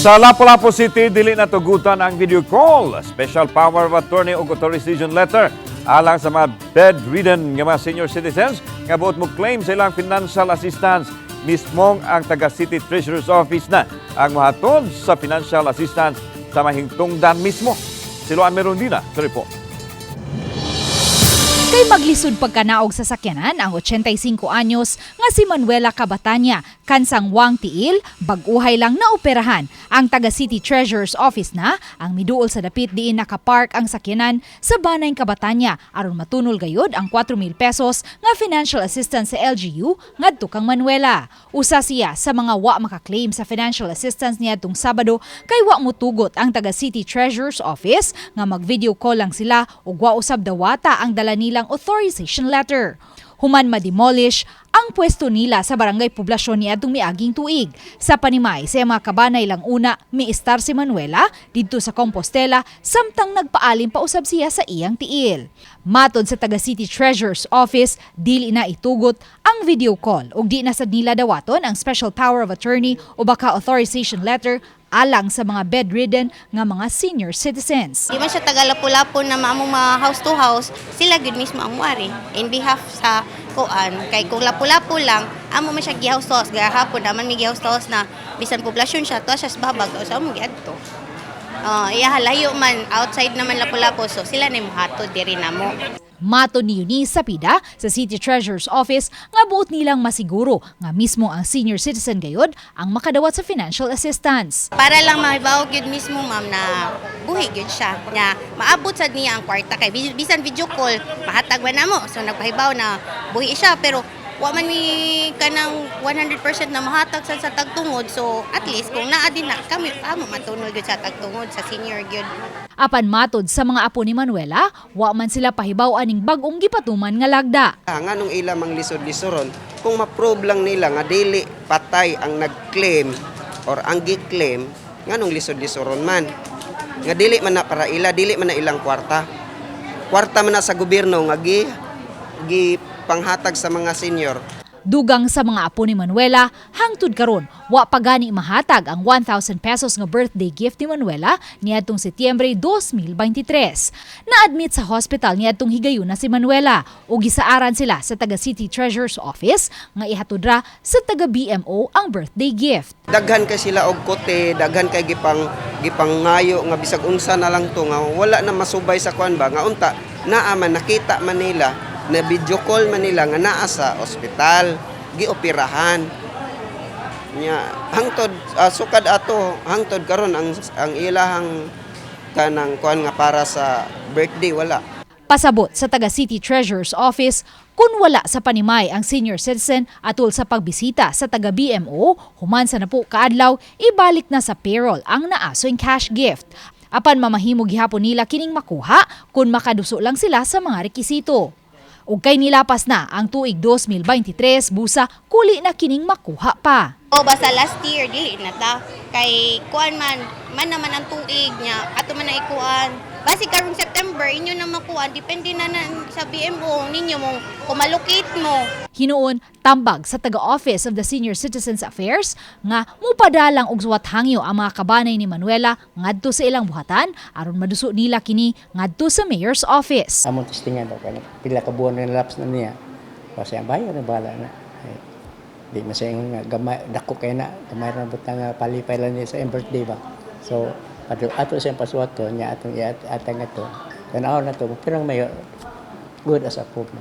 Sa Lapu-Lapu City, dili na tugutan ang video call. Special power of attorney o authorization letter alang sa mga bedridden nga mga senior citizens nga buot mo claim sa ilang financial assistance. Mismong ang taga City Treasurer's Office na ang muhatod sa financial assistance sa mga hingtungdan mismo. Siloan meron din na sa report. Kay maglisod pagkanaog sa sakyanan ang 85 anyos nga si Manuela Cabatanya, kansang Wang Tiil, bag-uhay lang na operahan. Ang taga City Treasurer's Office na ang miduol sa dapit diin nakapark ang sakyanan sa Banay Cabatanya aron matunol gayod ang 4,000 pesos nga financial assistance sa LGU ngadto kang Manuela. Usa siya sa mga wa makaklaim sa financial assistance niadtong Sabado kay wa motugot ang taga City Treasurer's Office nga mag-video call lang sila ug wa usab dawata ang dala nilang authorization letter. Human ma-demolish ang pwesto nila sa barangay poblasyon niadtong miaging tuig. Sa panimay sa mga kabanay lang una miistar si Manuela didto sa Compostela samtang nagpaalim pa usab siya sa iyang tiil. Matod sa taga City Treasurer's Office, dili na itugot ang video call ug di na sad nila dawaton ang special power of attorney o baka authorization letter alang sa mga bedridden nga mga senior citizens. Di man siya taga Lapu-Lapu na maamong mga house to house, sila gud mismo ang muari in behalf sa kuan. Kay kung Lapu-Lapu lang, amo man siya gi-house to house, gahapon naman may gi-house to house na bisan poblasyon siya, to siya sa babag o sa amo giadto. Iya halayo man outside naman Lapu-Lapu, so sila na muhatod diri namo. Matod ni Eunice Sapida sa City Treasurer's Office nga buot nilang masiguro nga mismo ang senior citizen gayod ang makadawat sa financial assistance. Para lang mahibaw gyud mismo ma'am na buhi gyud siya nga maabot sad niya ang kwarta kay bisan video call mahatag man namo, so nagpahibaw na buhi siya pero wa man mi kanang 100% na mahatag sa tagtungod, so at least kung naa din na kami amo matunol gyud sa tagtungod sa senior gyud. Apan matod sa mga apo ni Manuela, wa man sila pahibaw aning bag-ong gipatuman nga lagda. Nga nung ila mang lisod-lisoron, kung ma-prove lang nila nga dili patay ang nag-claim or ang gi-claim, nga nung lisod-lisoron man. Nga dili man na para ila, dili man na ilang kwarta. Kwarta man na sa gobyerno nga gi panghatag sa mga senior. Dugang sa mga apo ni Manuela, hangtod karon wa pa gani mahatag ang 1,000 pesos nga birthday gift ni Manuela niadtong Setyembre 2023. Na-admit sa hospital niadtong higayon na si Manuela ug gisaaran sila sa taga City Treasurer's Office nga ihatod ra sa taga BMO ang birthday gift. Daghan kay sila og kote, daghan kay gipangayo nga bisag unsa na lang to nga wala na masubay sa kwan ba nga unta naa man nakita man nila na video call man nila nga naa sa ospital, gioperahan. Nya hangtod sukad ato hangtod karon ang ilahang kanang kuan nga para sa birthday wala. Pasabot sa taga City Treasurer's Office, kung wala sa panimay ang senior citizen atol sa pagbisita sa taga BMO, human sa napo kaadlaw, ibalik na sa payroll ang naasoing cash gift. Apan mamahimo gihapon nila kining makuha kung makaduso lang sila sa mga rekisito. Ug kay nilapas na ang tuig 2023, busa kuli na kining makuha pa. O basta last year dili na ta kay kuan man naman ang tuig niya ato man na ikuan. Basi karong September inyo na makuha, depende na sa BMO ninyo mo kumalocate mo. Hinuon tambag sa taga-Office of the Senior Citizens Affairs nga mupadalang og suwat hangyo ang mga kabanay ni Manuela ngadto sa ilang buhatan aron maduso nila kini ngadto sa mayor's office. Among testingan daw kani pila ka buwan na lapse na niya. Kasi ang bayan na bala na. Di na siya nga gamay dako kay na gamay ra butang palipay lang niya sa birthday ba. So ato siyang paswato niya atong atang ato. Tanaw na to pero may good as a proof.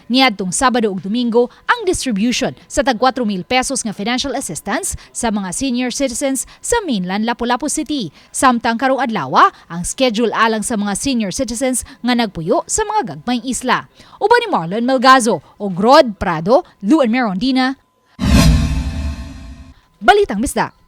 Niadtong Sabado ug Domingo ang distribution sa tag 4,000 pesos nga financial assistance sa mga senior citizens sa mainland Lapu-Lapu City. Samtang karong adlaw ang schedule alang sa mga senior citizens nga nagpuyo sa mga gagmayng isla. Uban ni Marlon Melgazo ug Rod Prado, Luan Merondina. Balitang Bisdak.